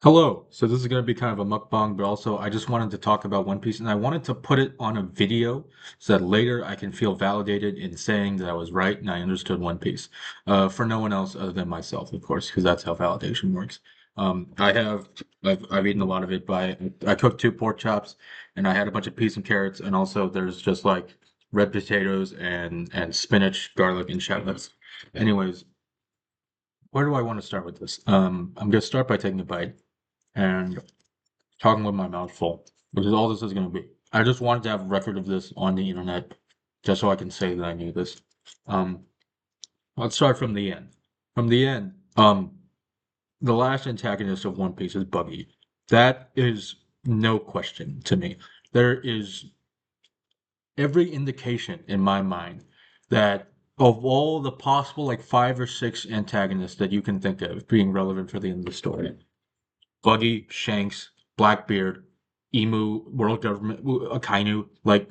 Hello. So this is going to be kind of a mukbang, but also I just wanted to talk about One Piece and I wanted to put it on a video so that later I can feel validated in saying that I was right and I understood One Piece. For no one else other than myself, of course, because that's how validation works. I have I've eaten a lot of it I cooked two pork chops and I had a bunch of peas and carrots and also there's just like red potatoes and spinach, garlic, and shallots. Anyways, where do I want to start with this? I'm gonna start by taking a bite and talking with my mouth full, which is all this is going to be. I just wanted to have a record of this on the internet, just so I can say that I knew this. Um, let's start from the end. From the end, the last antagonist of One Piece is Buggy. That is no question to me. There is every indication in my mind that of all the possible like five or six antagonists that you can think of being relevant for the end of the story, Buggy, Shanks, Blackbeard, Emu, World Government, Akainu, like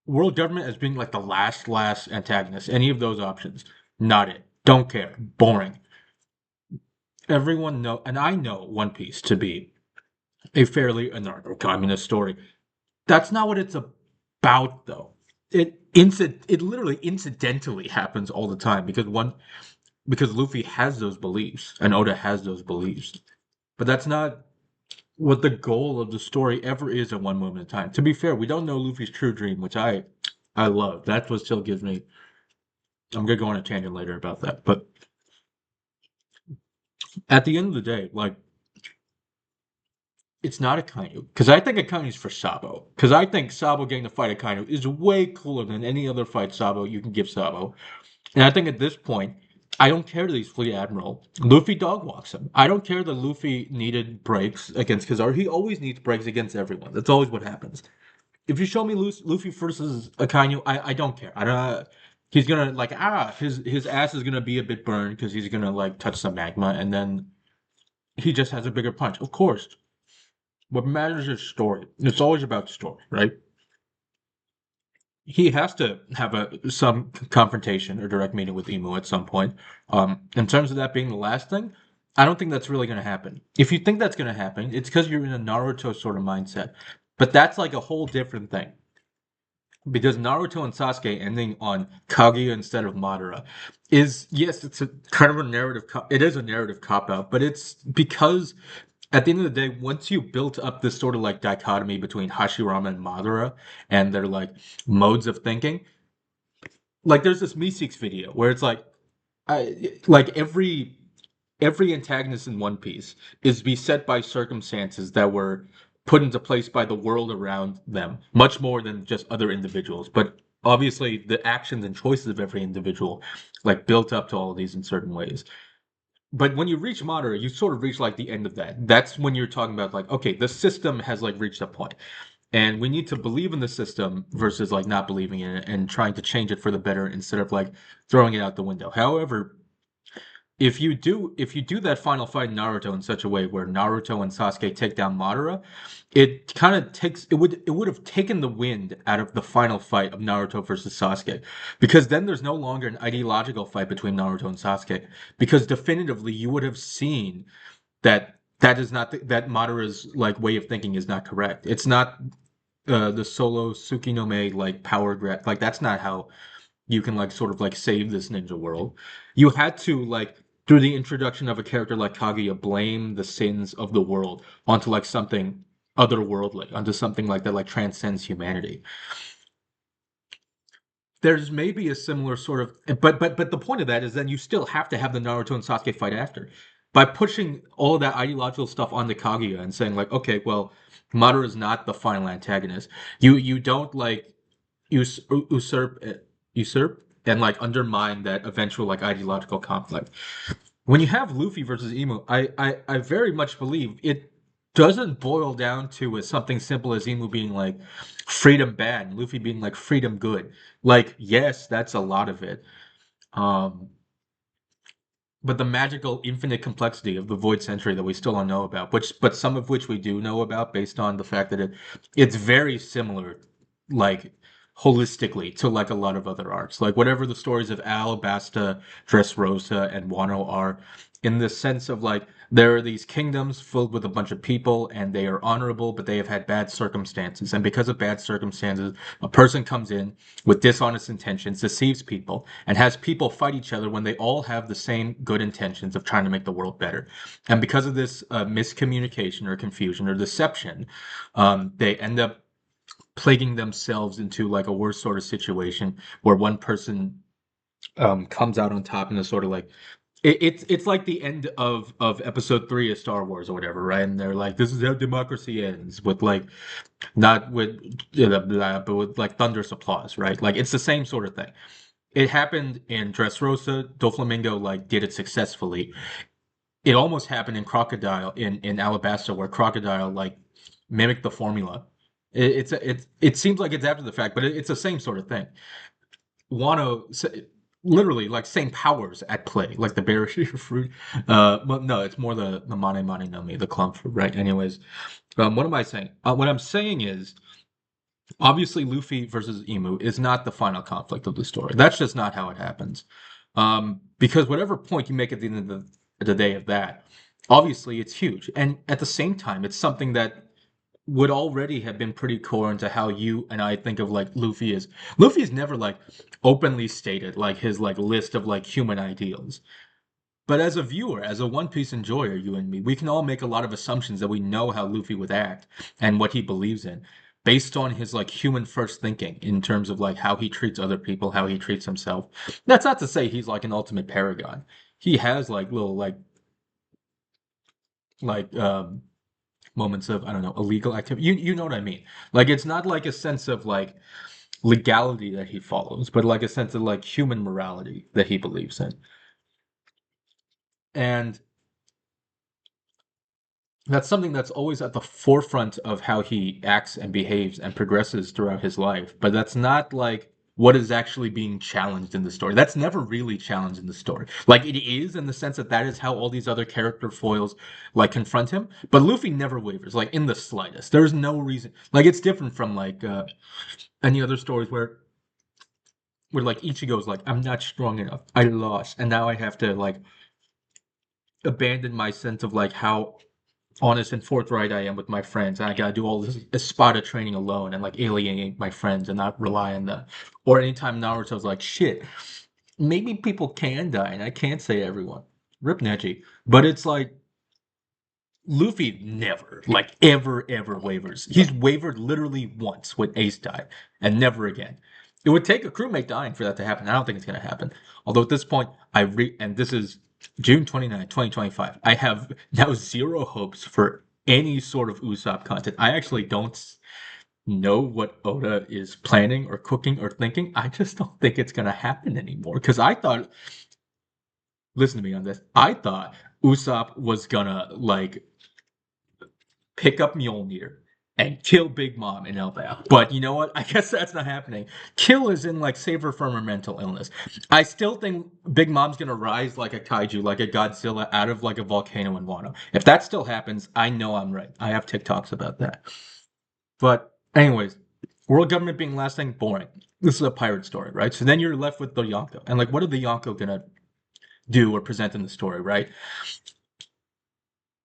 World Government as being like the last antagonist. Any of those options, not it. Don't care. Boring. Everyone know, and I know One Piece to be a fairly anarcho-communist story. That's not what it's about, though. It literally incidentally happens all the time because Luffy has those beliefs and Oda has those beliefs, but that's not what the goal of the story ever is at one moment in time. To be fair, we don't know Luffy's true dream, which I love. That's what still gives me. I'm gonna go on a tangent later about that, but at the end of the day, like it's not Akainu because I think Akainu's for Sabo because I think Sabo getting to fight Akainu is way cooler than any other fight Sabo you can give Sabo, and I think at this point. I don't care that he's Fleet Admiral. Luffy dog walks him. I don't care that Luffy needed breaks against Kizaru. He always needs breaks against everyone. That's always what happens. If you show me Luffy versus Akainu, I don't care. I don't. He's gonna like his ass is gonna be a bit burned because he's gonna like touch some magma and then he just has a bigger punch. Of course, what matters is story. It's always about story, right? He has to have some confrontation or direct meeting with Emu at some point. In terms of that being the last thing, I don't think that's really going to happen. If you think that's going to happen, it's because you're in a Naruto sort of mindset. But that's like a whole different thing. Because Naruto and Sasuke ending on Kaguya instead of Madara is yes, it's a kind of a narrative. It is a narrative cop out, but it's because at the end of the day, once you built up this sort of like dichotomy between Hashirama and Madara and their like modes of thinking, like there's this Meeseeks video where it's like every antagonist in One Piece is beset by circumstances that were put into place by the world around them, much more than just other individuals. But obviously, the actions and choices of every individual, like built up to all of these in certain ways. But when you reach Madara, you sort of reach like the end of that. That's when you're talking about like, okay, the system has like reached a point, and we need to believe in the system versus like not believing in it and trying to change it for the better instead of like throwing it out the window. However, if you do that final fight in Naruto in such a way where Naruto and Sasuke take down Madara, it kind of takes it would have taken the wind out of the final fight of Naruto versus Sasuke because then there's no longer an ideological fight between Naruto and Sasuke because definitively you would have seen that that is not that Madara's like way of thinking is not correct. It's not the solo Tsukinome like power grab like that's not how you can like sort of like save this ninja world. You had to like through the introduction of a character like Kaguya blame the sins of the world onto like something otherworldly, onto something like that like transcends humanity. There's maybe a similar sort of but the point of that is then you still have to have the Naruto and Sasuke fight after. By pushing all of that ideological stuff onto Kaguya and saying like, okay, well, Madara is not the final antagonist. You don't like usurp usurp and like undermine that eventual like ideological conflict. When you have Luffy versus Emu, I very much believe it doesn't boil down to something simple as Emu being like freedom bad and Luffy being like freedom good. Like, yes, that's a lot of it. Um, but the magical infinite complexity of the Void Century that we still don't know about, which but some of which we do know about based on the fact that it's very similar, like holistically to like a lot of other arcs. Like whatever the stories of Alabasta, Dressrosa, and Wano are, in the sense of like There are these kingdoms filled with a bunch of people, and they are honorable, but they have had bad circumstances. And because of bad circumstances, a person comes in with dishonest intentions, deceives people, and has people fight each other when they all have the same good intentions of trying to make the world better. And because of this miscommunication or confusion or deception, they end up plaguing themselves into like a worse sort of situation where one person comes out on top and is sort of like it's like the end of episode 3 of Star Wars or whatever, right? And they're like, this is how democracy ends, with like not with blah, blah, but with like thunderous applause, right? Like it's the same sort of thing. It happened in Dressrosa. Doflamingo like did it successfully. It almost happened in Crocodile in Alabasta, where Crocodile like mimicked the formula. It seems like it's after the fact, but it's the same sort of thing. Wano literally like same powers at play, like the berry fruit. Well, no, it's more the Mane Mane no Mi, the clump fruit, right? Anyways, what am I saying? What I'm saying is obviously Luffy versus Emu is not the final conflict of the story. That's just not how it happens. Because whatever point you make at the end of the day of that, obviously it's huge, and at the same time, it's something that would already have been pretty core into how you and I think of like Luffy is. Luffy is never like openly stated like his like list of like human ideals. But as a viewer, as a One Piece enjoyer, you and me, we can all make a lot of assumptions that we know how Luffy would act and what he believes in based on his like human first thinking in terms of like how he treats other people, how he treats himself. That's not to say he's like an ultimate paragon. He has like little like moments of I don't know illegal activity. You know what I mean? Like it's not like a sense of like legality that he follows, but like a sense of like human morality that he believes in. And that's something that's always at the forefront of how he acts and behaves and progresses throughout his life. But that's not like what is actually being challenged in the story. That's never really challenged in the story. Like it is in the sense that that is how all these other character foils like confront him. But Luffy never wavers, like in the slightest. There's no reason. Like it's different from like any other stories where like Ichigo's like, I'm not strong enough. I lost, and now I have to like abandon my sense of like how honest and forthright I am with my friends, and I gotta do all this Espada training alone and like alienate my friends and not rely on them. Or anytime Naruto's like, shit, maybe people can die, and I can't say everyone. Rip Neji. But it's like Luffy never, like ever wavers. He's wavered literally once when Ace died, and never again. It would take a crewmate dying for that to happen. I don't think it's gonna happen. Although at this point, and this is June 29th, 2025. I have now zero hopes for any sort of Usopp content. I actually don't know what Oda is planning or cooking or thinking. I just don't think it's gonna happen anymore. Because I thought, listen to me on this. I thought Usopp was gonna like pick up Mjolnir and kill Big Mom in Elbaf. But you know what? I guess that's not happening. Kill is in like save her from her mental illness. I still think Big Mom's gonna rise like a kaiju, like a Godzilla out of like a volcano in Wano. If that still happens, I know I'm right. I have TikToks about that. But anyways, world government being last thing, boring. This is a pirate story, right? So then you're left with the Yonko. And like what are the Yonko gonna do or present in the story, right?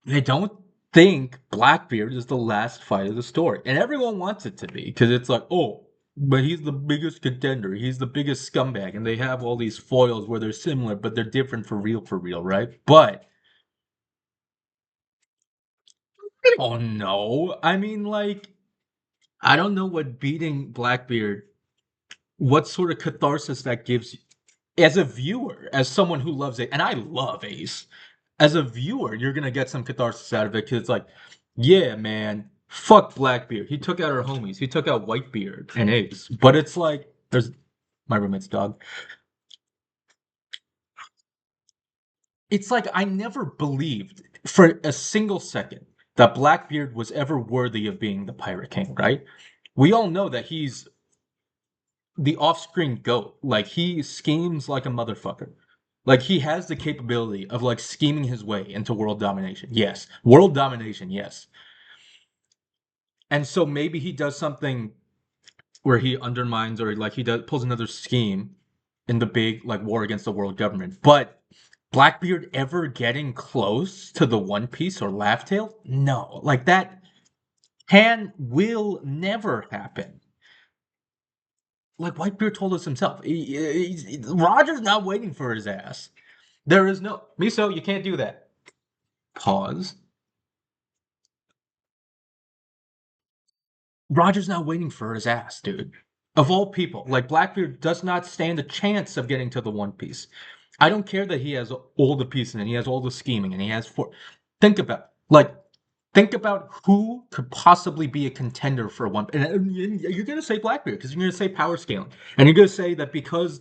They don't think Blackbeard is the last fight of the story. And everyone wants it to be because it's like, oh, but he's the biggest contender. He's the biggest scumbag. And they have all these foils where they're similar, but they're different for real, right? But, oh no. I mean, like, I don't know what beating Blackbeard, what sort of catharsis that gives you. As a viewer, as someone who loves it, and I love Ace, as a viewer, you're gonna get some catharsis out of it because it's like, yeah, man, fuck Blackbeard. He took out our homies. He took out Whitebeard and Ace. But it's like, there's my roommate's dog. It's like I never believed for a single second that Blackbeard was ever worthy of being the Pirate King, right? We all know that he's the off-screen goat. Like he schemes like a motherfucker. Like he has the capability of like scheming his way into world domination. Yes, world domination. Yes, and so maybe he does something where he undermines or like he does pulls another scheme in the big like war against the world government. But Blackbeard ever getting close to the One Piece or Laugh Tale? No, like that can will never happen. Like Whitebeard told us himself, Roger's not waiting for his ass. There is no Miso. You can't do that. Pause. Roger's not waiting for his ass, dude. Of all people, like Blackbeard does not stand a chance of getting to the One Piece. I don't care that he has all the pieces and he has all the scheming and he has four. Think about like think about who could possibly be a contender for one. And you're gonna say Blackbeard because you're gonna say power scaling, and you're gonna say that because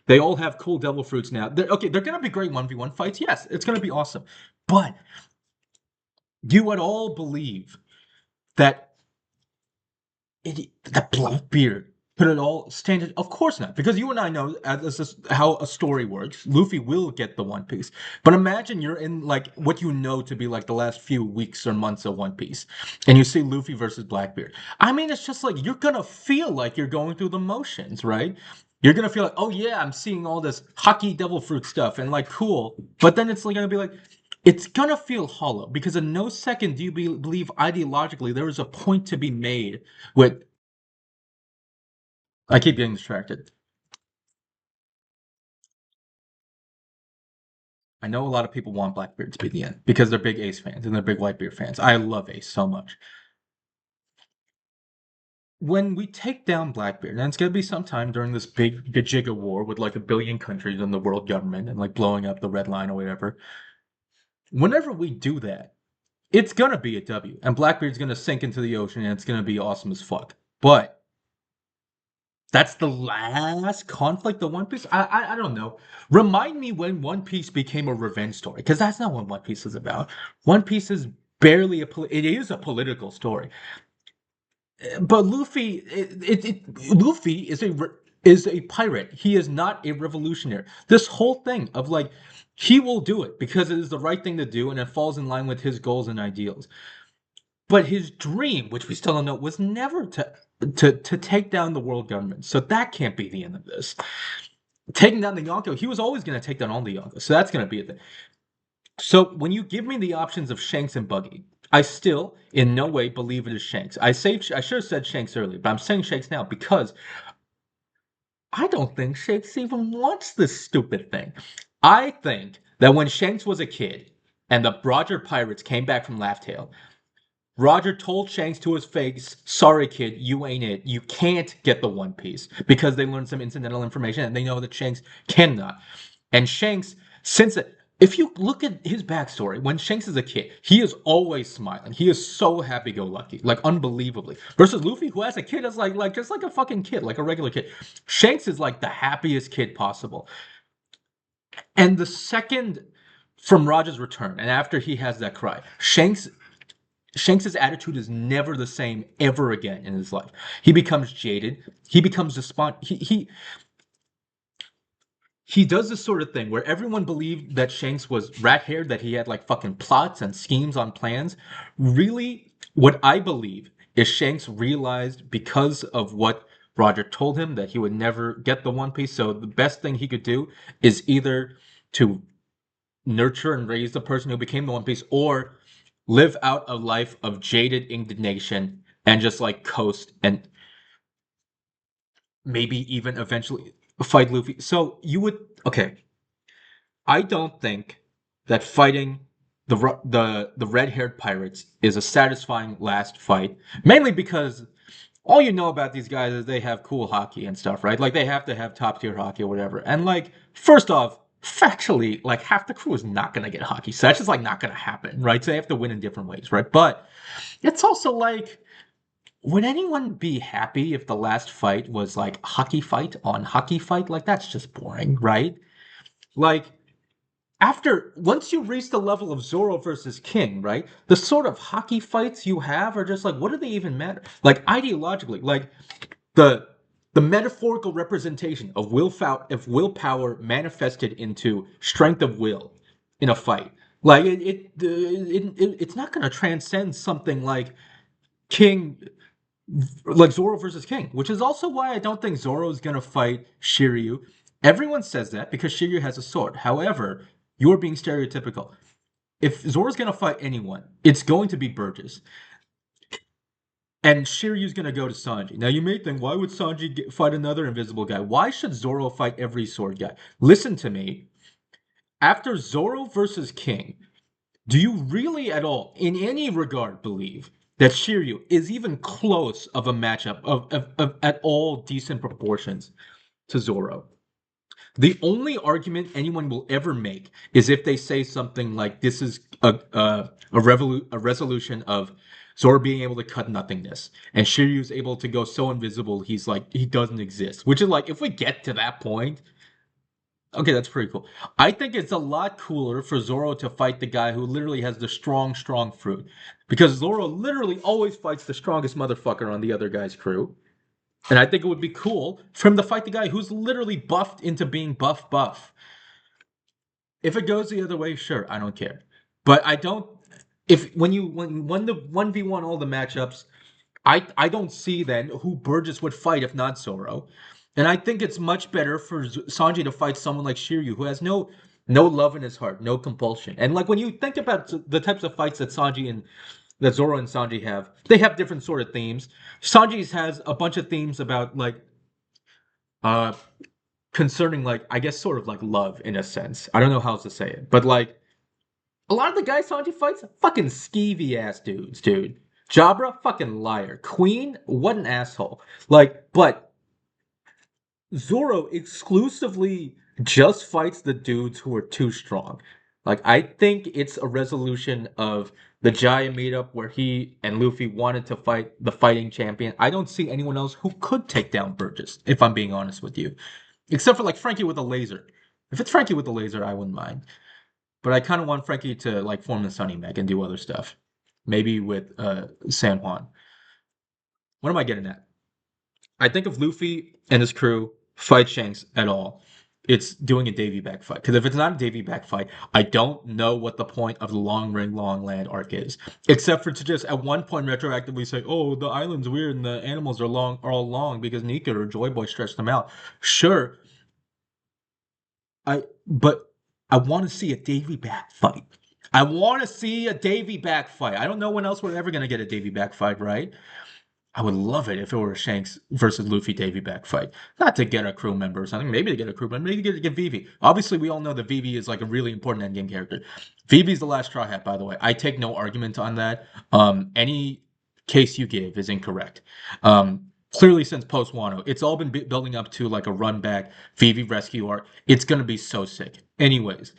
they all have cool devil fruits now. Okay, they're gonna be great 1v1 fights. Yes, it's gonna be awesome. But you would all believe that that Blackbeard could it all stand it? Of course not, because you and I know this is how a story works. Luffy will get the One Piece, but imagine you're in like what you know to be like the last few weeks or months of One Piece, and you see Luffy versus Blackbeard. I mean, it's just like you're gonna feel like you're going through the motions, right? You're gonna feel like, oh yeah, I'm seeing all this hockey devil fruit stuff and like cool, but then it's like gonna be like, it's gonna feel hollow because in no second do you believe ideologically there is a point to be made with. I keep getting distracted. I know a lot of people want Blackbeard to be the end because they're big Ace fans and they're big Whitebeard fans. I love Ace so much. When we take down Blackbeard, and it's gonna be sometime during this big Gajiga war with like a billion countries and the world government and like blowing up the red line or whatever. Whenever we do that, it's gonna be a W, and Blackbeard's gonna sink into the ocean and it's gonna be awesome as fuck. But that's the last conflict of One Piece. I don't know. Remind me when One Piece became a revenge story, because that's not what One Piece is about. One Piece is barely it is a political story. But Luffy, Luffy is a pirate. He is not a revolutionary. This whole thing of like he will do it because it is the right thing to do and it falls in line with his goals and ideals. But his dream, which we still don't know, was never to take down the world government. So that can't be the end of this. Taking down the Yonko, he was always going to take down all the Yonko. So that's going to be it. So when you give me the options of Shanks and Buggy, I still in no way believe it is Shanks. I should have said Shanks earlier, but I'm saying Shanks now because I don't think Shanks even wants this stupid thing. I think that when Shanks was a kid and the Roger Pirates came back from Laugh Tale, Roger told Shanks to his face, sorry kid, you ain't it. You can't get the One Piece because they learned some incidental information and they know that Shanks cannot. And Shanks, since it, if you look at his backstory, when Shanks is a kid, he is always smiling. He is so happy-go-lucky, like unbelievably. Versus Luffy, who as a kid is like just like a fucking kid, like a regular kid. Shanks is like the happiest kid possible. And the second from Roger's return, and after he has that cry, Shanks's attitude is never the same ever again in his life. He becomes jaded. He becomes despondent. He does this sort of thing where everyone believed that Shanks was rat haired, that he had like fucking plots and schemes on plans. Really, what I believe is Shanks realized because of what Roger told him that he would never get the One Piece. So the best thing he could do is either to nurture and raise the person who became the One Piece or live out a life of jaded indignation and just like coast and maybe even eventually fight Luffy. So you would okay. I don't think that fighting the red-haired pirates is a satisfying last fight. Mainly because all you know about these guys is they have cool hockey and stuff, right? Like they have to have top tier hockey or whatever. And like, first off, factually, like half the crew is not gonna get hockey. So that's just like not gonna happen, right? So they have to win in different ways, right? But it's also like, would anyone be happy if the last fight was like hockey fight on hockey fight? Like that's just boring, right? Like after once you reach the level of Zoro versus King, right? The sort of hockey fights you have are just like, what do they even matter? Like ideologically, like the the metaphorical representation of willpower manifested into strength of will in a fight. Like it's not going to transcend something King like Zoro versus King, which is also why I don't think Zoro is going to fight Shiryu. Everyone says that because Shiryu has a sword. However, You're being stereotypical. If Zoro's gonna fight anyone, it's going to be Burgess. And Shiryu's gonna go to Sanji. Now you may think, why would Sanji fight another invisible guy? Why should Zoro fight every sword guy? Listen to me. After Zoro versus King, do you really at all, in any regard, believe that Shiryu is even close of a matchup of at all decent proportions to Zoro? The only argument anyone will ever make is if they say something like this is a resolution of Zoro being able to cut nothingness, and Shiryu's able to go so invisible he's like he doesn't exist. Which is like if we get to that point, okay, that's pretty cool. I think it's a lot cooler for Zoro to fight the guy who literally has the strong fruit, because Zoro literally always fights the strongest motherfucker on the other guy's crew. And I think it would be cool for him to fight the guy who's literally buffed into being buff. If it goes the other way, sure, I don't care. But I don't. If when the 1v1 all the matchups, I don't see then who Burgess would fight if not Zoro. And I think it's much better for Sanji to fight someone like Shiryu who has no love in his heart, no compulsion. And like when you think about the types of fights that Sanji and that Zoro and Sanji have, they have different sort of themes. Sanji's has a bunch of themes about like uh concerning like I guess sort of like love in a sense. I don't know how else to say it, but like a lot of the guys Sanji fights, fucking skeevy ass dudes, dude. Jabra, fucking liar. Queen, what an asshole. Like, but Zoro exclusively just fights the dudes who are too strong. Like, I think it's a resolution of the Jaya meetup where he and Luffy wanted to fight the fighting champion. I don't see anyone else who could take down Burgess, if I'm being honest with you. Except for like Frankie with a laser. If it's Frankie with a laser, I wouldn't mind. But I kind of want Frankie to like form the Sunny Mech and do other stuff. Maybe with San Juan. What am I getting at? I think if Luffy and his crew fight Shanks at all, it's doing a Davy back fight. Because if it's not a Davy back fight, I don't know what the point of the Long Ring Long Land arc is. Except for to just at one point retroactively say, oh, the island's weird and the animals are all long because Nika or Joy Boy stretched them out. Sure, but I want to see a Davy back fight. I want to see a Davy back fight. I don't know when else we're ever gonna get a Davy back fight, right? I would love it if it were a Shanks versus Luffy Davy back fight. Not to get a crew member or something, maybe to get a crew member, maybe to get Vivi. Obviously, we all know that Vivi is like a really important endgame character. Vivi's the last straw hat, by the way. I take no argument on that. Any case you give is incorrect. Clearly, since post Wano, it's all been building up to like a run back Vivi rescue arc. It's gonna be so sick. Anyways,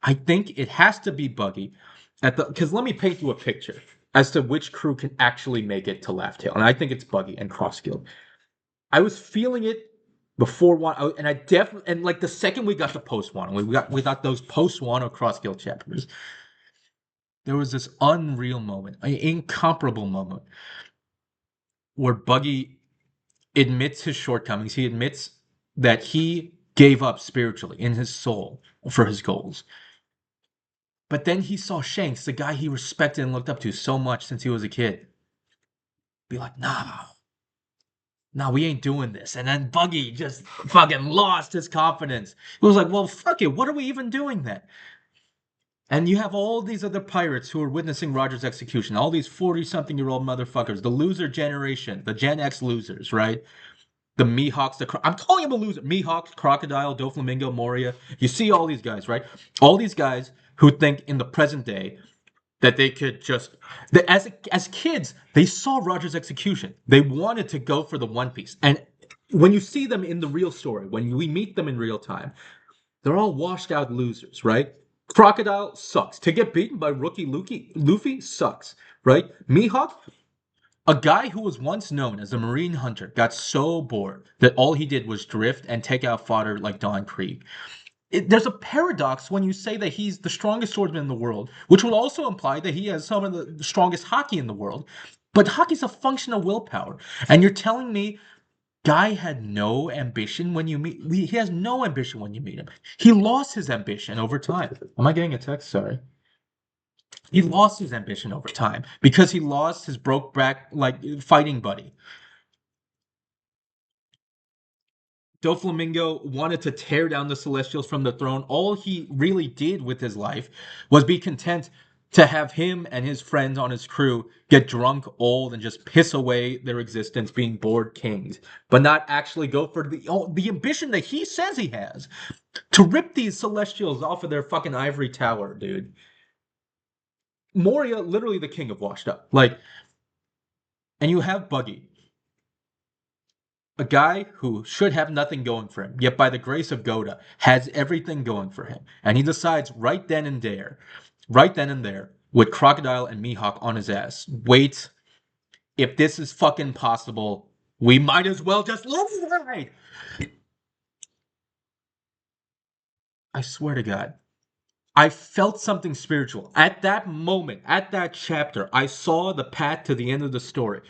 I think it has to be Buggy at the because let me paint you a picture as to which crew can actually make it to Laugh Tale, and I think it's Buggy and Cross Guild. I was feeling it before one, and I definitely and like the second we got to post one, we got those post one or Cross Guild chapters. There was this unreal moment, an incomparable moment, where Buggy admits his shortcomings. He admits that he gave up spiritually in his soul for his goals. But then he saw Shanks, the guy he respected and looked up to so much since he was a kid, be like, nah, we ain't doing this. And then Buggy just fucking lost his confidence. He was like, well, fuck it. What are we even doing then? And you have all these other pirates who are witnessing Roger's execution, all these 40-something-year-old motherfuckers, the loser generation, the Gen X losers, right? The Mihawks, I'm calling him a loser. Mihawks, Crocodile, Doflamingo, Moria. You see all these guys, right? All these guys who think in the present day that they could just as kids they saw Roger's execution. They wanted to go for the One Piece, and when you see them in the real story, when we meet them in real time, they're all washed out losers, right? Crocodile sucks. To get beaten by rookie Luffy sucks, right? Mihawk, a guy who was once known as a marine hunter, got so bored that all he did was drift and take out fodder like Don Krieg. There's a paradox when you say that he's the strongest swordsman in the world, which would also imply that he has some of the strongest hockey in the world. But hockey's a function of willpower. And you're telling me Guy had no ambition when you meet he has no ambition when you meet him. He lost his ambition over time. Am I getting a text? Sorry. He lost his ambition over time because he lost his broke back like fighting buddy. Doflamingo wanted to tear down the Celestials from the throne. All he really did with his life was be content to have him and his friends on his crew get drunk, old, and just piss away their existence being bored kings, but not actually go for the ambition that he says he has to rip these Celestials off of their fucking ivory tower, dude. Moria, literally the king of washed up. Like, and you have Buggy, a guy who should have nothing going for him, yet by the grace of Goda has everything going for him. And he decides right then and there, with Crocodile and Mihawk on his ass, wait, if this is fucking possible, we might as well just let it ride. I swear to God. I felt something spiritual. At that moment, at that chapter, I saw the path to the end of the story.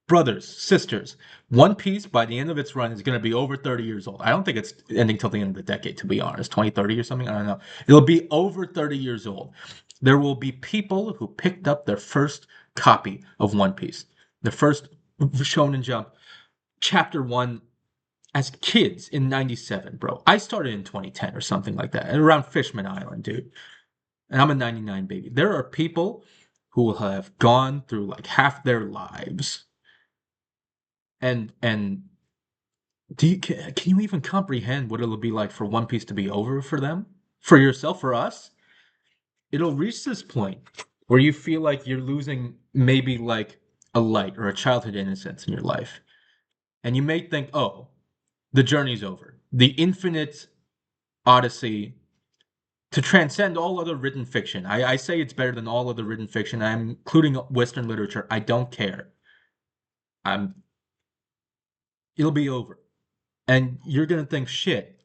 Brothers, sisters, One Piece by the end of its run is going to be over 30 years old. I don't think it's ending till the end of the decade, to be honest. 2030 or something? I don't know. It'll be over 30 years old. There will be people who picked up their first copy of One Piece, the first Shonen Jump, chapter one, as kids in 97, bro. I started in 2010 or something like that, around Fishman Island, dude. And I'm a 99 baby. There are people who will have gone through like half their lives and can you even comprehend what it'll be like for One Piece to be over for them? For yourself, for us? It'll reach this point where you feel like you're losing maybe like a light or a childhood innocence in your life. And you may think, oh, the journey's over. The infinite odyssey to transcend all other written fiction. I say it's better than all other written fiction. I'm including Western literature. I don't care. I'm it'll be over. And you're gonna think, shit,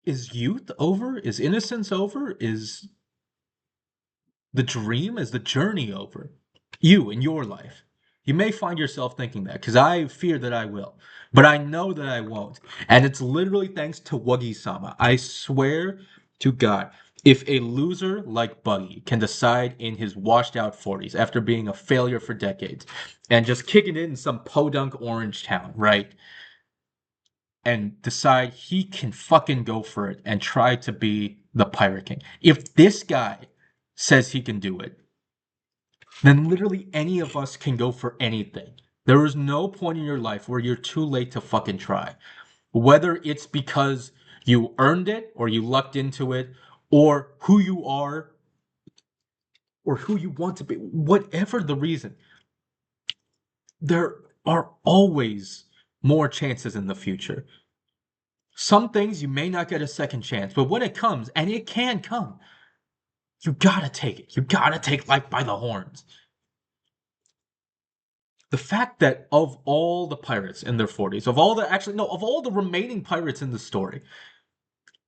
is youth over? Is innocence over? Is the dream? Is the journey over? You in your life. You may find yourself thinking that, because I fear that I will. But I know that I won't. And it's literally thanks to Wuggy Sama. I swear to God, if a loser like Buggy can decide in his washed out 40s after being a failure for decades and just kicking it in some podunk orange town, right? And decide he can fucking go for it and try to be the Pirate King. If this guy says he can do it, then literally any of us can go for anything. There is no point in your life where you're too late to fucking try. Whether it's because you earned it or you lucked into it or who you are or who you want to be, whatever the reason, there are always more chances in the future. Some things you may not get a second chance, but when it comes, and it can come, you gotta take it. You gotta take life by the horns. The fact that of all the pirates in their 40s, of all the actually no, of all the remaining pirates in the story,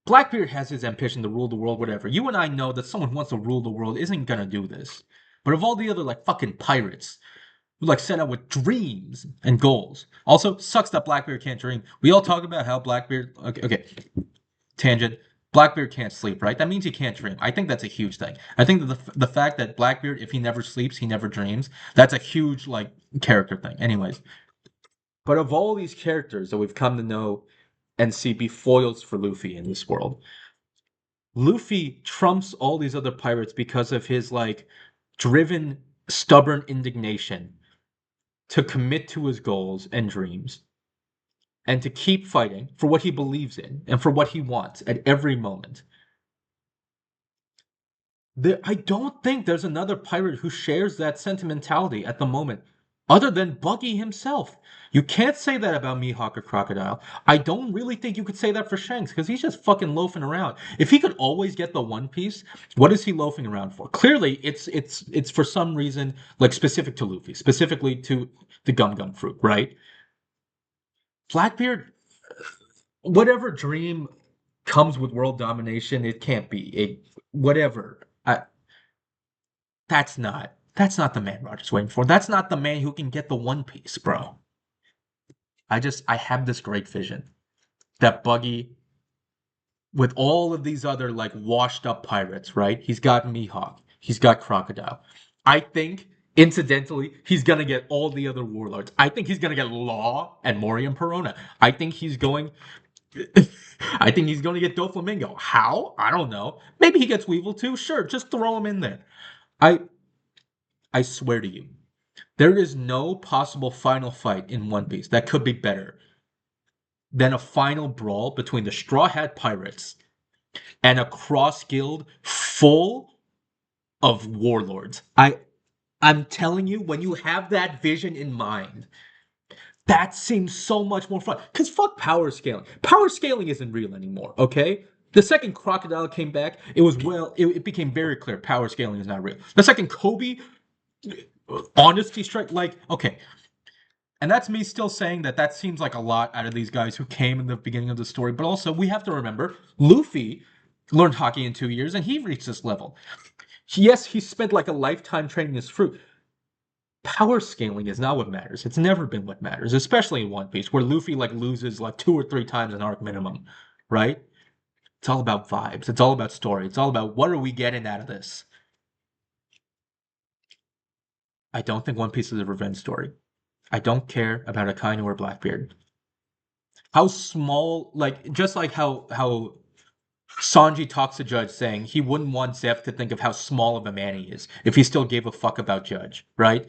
Blackbeard has his ambition to rule the world, whatever. You and I know that someone who wants to rule the world isn't gonna do this. But of all the other like fucking pirates who like set out with dreams and goals. Also, sucks that Blackbeard can't dream. We all talk about how Blackbeard okay, tangent. Blackbeard can't sleep, right? That means he can't dream. I think that's a huge thing. I think that the fact that Blackbeard, if he never sleeps, he never dreams. That's a huge like character thing. Anyways, but of all these characters that we've come to know and see be foils for Luffy in this world, Luffy trumps all these other pirates because of his like driven, stubborn indignation to commit to his goals and dreams and to keep fighting for what he believes in and for what he wants at every moment. I don't think there's another pirate who shares that sentimentality at the moment, other than Buggy himself. You can't say that about Mihawk or Crocodile. I don't really think you could say that for Shanks, because he's just fucking loafing around. If he could always get the One Piece, what is he loafing around for? Clearly, it's for some reason like specific to Luffy, specifically to the Gum Gum fruit, right? Blackbeard, whatever dream comes with world domination, it can't be. Whatever. That's not the man Roger's waiting for. That's not the man who can get the One Piece, bro. I have this great vision that Buggy, with all of these other like washed up pirates, right? He's got Mihawk, he's got Crocodile. I think Incidentally, he's gonna get all the other warlords. I think he's gonna get Law and Mori and Perona. I think he's going. I think he's going to get Doflamingo. How? I don't know. Maybe he gets Weevil too. Sure, just throw him in there. I I swear to you, there is no possible final fight in One Piece that could be better than a final brawl between the Straw Hat Pirates and a cross guild full of warlords. I'm telling you, when you have that vision in mind, that seems so much more fun. Because fuck power scaling. Power scaling isn't real anymore, okay? The second Crocodile came back, it became very clear power scaling is not real. The second Kobe, honesty strike, like, okay. And that's me still saying that seems like a lot out of these guys who came in the beginning of the story. But also, we have to remember, Luffy learned hockey in 2 years and he reached this level. Yes, he spent like a lifetime training his fruit. Power scaling is not what matters. It's never been what matters, especially in One Piece, where Luffy like loses like 2 or 3 times an arc minimum, right? It's all about vibes. It's all about story. It's all about what are we getting out of this. I don't think One Piece is a revenge story. I don't care about Akainu or Blackbeard. How small, like just like how Sanji talks to Judge saying he wouldn't want Zeph to think of how small of a man he is if he still gave a fuck about Judge, right?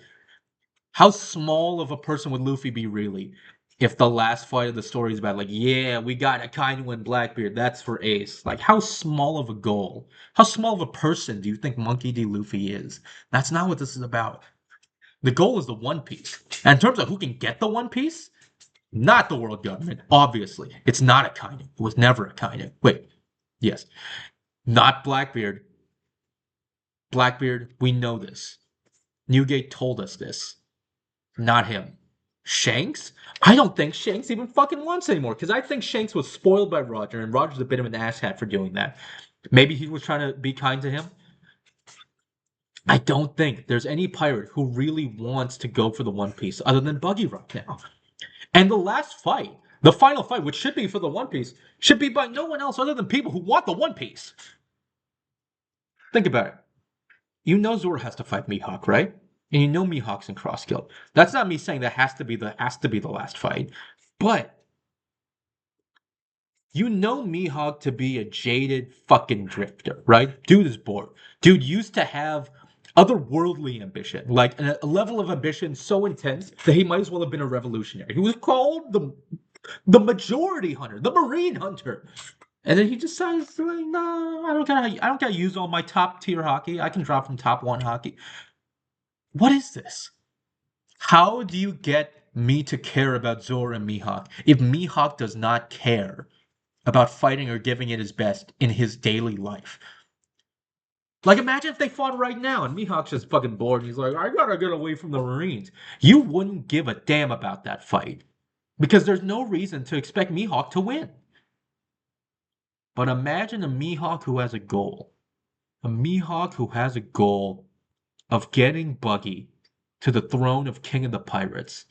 How small of a person would Luffy be really if the last fight of the story is about like, yeah, we got Akainu and Blackbeard, that's for Ace. Like, how small of a goal, how small of a person do you think Monkey D. Luffy is? That's not what this is about. The goal is the One Piece. And in terms of who can get the One Piece, not the world government, obviously. It's not Akainu. It was never Akainu. Wait, yes. Not Blackbeard. Blackbeard, we know this. Newgate told us this. Not him. Shanks? I don't think Shanks even fucking wants anymore because I think Shanks was spoiled by Roger and Roger's a bit of an asshat for doing that. Maybe he was trying to be kind to him. I don't think there's any pirate who really wants to go for the One Piece other than Buggy right now. And the last fight, the final fight, which should be for the One Piece, should be by no one else other than people who want the One Piece. Think about it. You know Zoro has to fight Mihawk, right? And you know Mihawk's in Cross Guild. That's not me saying that has to be the last fight, but you know Mihawk to be a jaded fucking drifter, right? Dude is bored. Dude used to have otherworldly ambition, like a level of ambition so intense that he might as well have been a revolutionary. He was called the majority hunter, the marine hunter. And then he decides, like, no, I don't gotta use all my top tier hockey. I can drop from top one hockey. What is this? How do you get me to care about Zoro and Mihawk if Mihawk does not care about fighting or giving it his best in his daily life? Like, imagine if they fought right now and Mihawk's just fucking bored and he's like, I gotta get away from the Marines. You wouldn't give a damn about that fight because there's no reason to expect Mihawk to win. But imagine a Mihawk who has a goal. A Mihawk who has a goal of getting Buggy to the throne of King of the Pirates.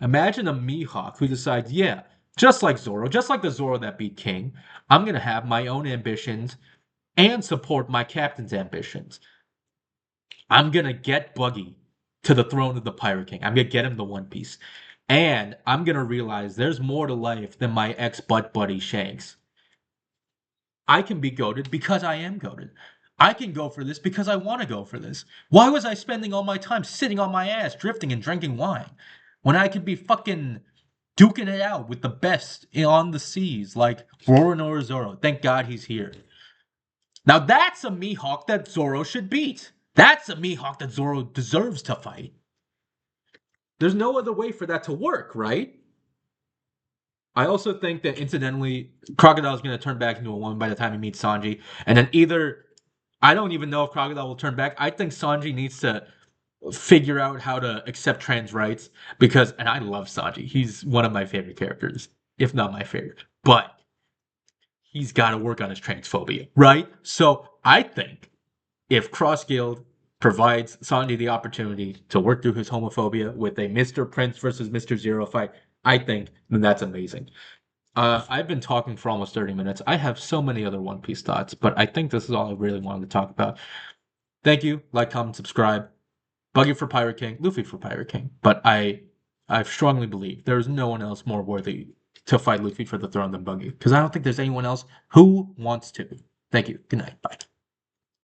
Imagine a Mihawk who decides, yeah, just like Zoro, just like the Zoro that beat King, I'm going to have my own ambitions and support my captain's ambitions. I'm going to get Buggy to the throne of the Pirate King. I'm going to get him the One Piece. And I'm going to realize there's more to life than my ex-butt buddy Shanks. I can be goated because I am goated. I can go for this because I want to go for this. Why was I spending all my time sitting on my ass, drifting and drinking wine, when I could be fucking duking it out with the best on the seas, like Roronoa Zoro? Thank God he's here. Now that's a Mihawk that Zoro should beat. That's a Mihawk that Zoro deserves to fight. There's no other way for that to work, right? I also think that incidentally, Crocodile's going to turn back into a woman by the time he meets Sanji. And then either, I don't even know if Crocodile will turn back. I think Sanji needs to figure out how to accept trans rights because, and I love Sanji. He's one of my favorite characters, if not my favorite. But he's got to work on his transphobia, right? So I think if Cross Guild provides Sanji the opportunity to work through his homophobia with a Mr. Prince versus Mr. Zero fight, I think then that's amazing. I've been talking for almost 30 minutes. I have so many other One Piece thoughts, but I think this is all I really wanted to talk about. Thank you. Like, comment, subscribe. Bye. Buggy for Pirate King, Luffy for Pirate King. But I strongly believe there is no one else more worthy to fight Luffy for the throne than Buggy, because I don't think there's anyone else who wants to. Thank you. Good night. Bye.